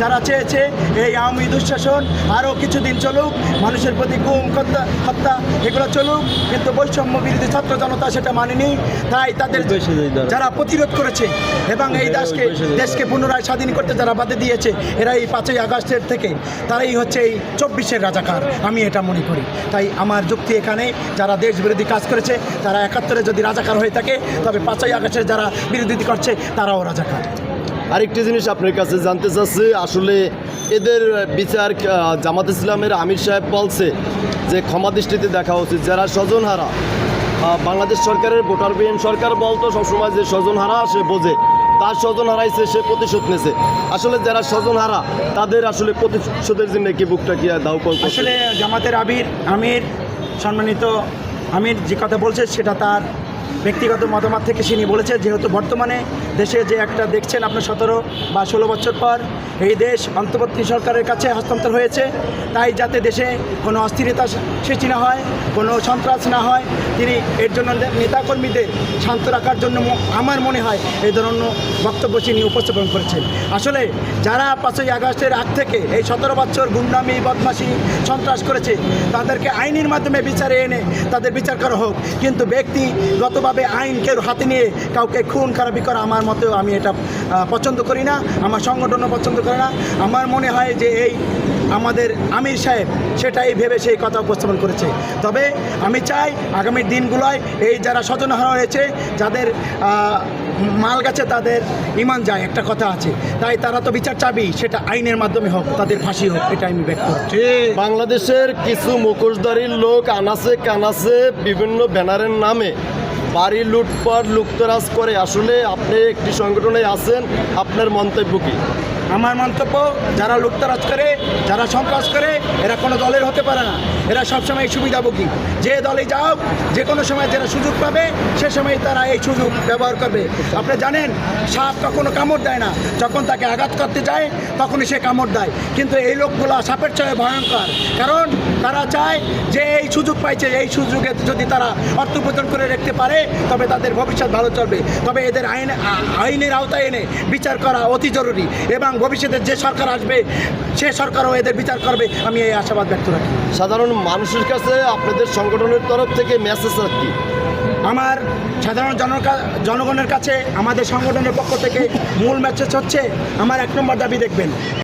যারা চেয়েছে এই আওয়ামী দুঃশাসন আরও কিছুদিন চলুক, মানুষের প্রতি গুম হত্যা এগুলো চলুক, কিন্তু বৈষম্য বিরোধী ছাত্র জনতা সেটা মানেনি। তাই তাদের যারা প্রতিরোধ করেছে এবং এই দেশকে পুনরায় স্বাধীন করতে যারা বাধা দিয়েছে, এরা এই 5ই আগস্টের থেকে তারাই হচ্ছে এই 24-এর রাজাকার, আমি এটা মনে করি। তাই আমার যুক্তি এখানে, যারা দেশ বিরোধী কাজ করেছে তারা 71-এ যদি রাজাকার হয়ে থাকে, তবে 5ই আগস্টের যারা বিরোধী করছে তারাও রাজাকার। আরেকটি জিনিস আপনার কাছে জানতে চাচ্ছি, আসলে এদের বিচার জামাত ইসলামের আমির সাহেব বলছে যে ক্ষমা দৃষ্টিতে দেখা উচিত। যারা স্বজনহারা, বাংলাদেশ সরকারের ভোটারবিহীন সরকার বলতো সবসময় যে স্বজনহারা সে বোঝে, তার স্বজন হারাইছে সে প্রতিশোধ নেছে। আসলে যারা স্বজনহারা তাদের আসলে প্রতিশোধের জন্য কি বুকটা কি দাও করছে? আসলে জামাতের আমির সম্মানিত আমির যে কথা বলছে সেটা তার ব্যক্তিগত মতামত থেকে তিনি বলেছে, যেহেতু বর্তমানে দেশে যে একটা দেখছেন আপনার 17 বা 16 বছর পর এই দেশ অন্তর্বর্তী সরকারের কাছে হস্তান্তর হয়েছে, তাই যাতে দেশে কোনো অস্থিরতা সৃষ্টি না হয়, কোনো সন্ত্রাস না হয়, তিনি এর জন্য নেতাকর্মীদের শান্ত রাখার জন্য আমার মনে হয় এই ধরনের বক্তব্য তিনি উপস্থাপন করেছেন। আসলে যারা 5ই আগস্টের আগ থেকে এই 17 বছর গুন্ডামি বদমাশি সন্ত্রাস করেছে তাদেরকে আইনের মাধ্যমে বিচারে এনে তাদের বিচার করা হোক, কিন্তু ব্যক্তিগতভাবে আইন কেউ হাতে নিয়ে কাউকে খুন খারাপি করা আমার মতেও আমি এটা পছন্দ করি না, আমার সংগঠনও পছন্দ করে না। আমার মনে হয় যে এই আমাদের আমির সাহেব সেটাই ভেবে সেই কথা উপস্থাপন করেছে। তবে আমি চাই আগামী দিনগুলোয় এই যারা স্বজনহারা হয়েছে, যাদের মাল গেছে তাদের ইমান যায়, একটা কথা আছে, তাই তারা তো বিচার চাবি, সেটা আইনের মাধ্যমে হোক, তাদের ফাঁসি হোক, এটা আমি ব্যক্ত করছি। বাংলাদেশের কিছু মুখোশধারী লোক আনাচে কানাচে বিভিন্ন ব্যানারের নামে বাড়ি লুটপাট লুটতরাজ করে। আসলে আপনি একটি সংগঠনে আছেন, আপনার মন্তব্য কী? আমার মন্তব্য, যারা লুটতরাজ করে, যারা সন্ত্রাস করে, এরা কোনো দলের হতে পারে না, এরা সবসময় সুবিধাভোগী। যে দলে যাও, যে কোনো সময় যারা সুযোগ পাবে সে সময় তারা এই সুযোগ ব্যবহার করবে। আপনি জানেন সাপ কখনো কামড় দেয় না, যখন তাকে আঘাত করতে যায় তখনই সে কামড় দেয়, কিন্তু এই লোকগুলো সাপের চেয়ে ভয়ঙ্কর, কারণ তারা চায় যে এই সুযোগ পাইছে, এই সুযোগে যদি তারা অর্থ উপার্জন করে রাখতে পারে তবে তাদের ভবিষ্যৎ ভালো চলবে। তবে এদের আইনের আওতায় এনে বিচার করা অতি জরুরি, এবং ভবিষ্যতে যে সরকার আসবে সে সরকারও এদের বিচার করবে, আমি এই আশাবাদ ব্যক্ত রাখি। সাধারণ মানুষের কাছে আপনাদের সংগঠনের তরফ থেকে মেসেজ কি? আমার সাধারণ জনগণের কাছে আমাদের সংগঠনের পক্ষ থেকে মূল মেসেজ হচ্ছে, আমার 1 নম্বর দাবি দেখবেন,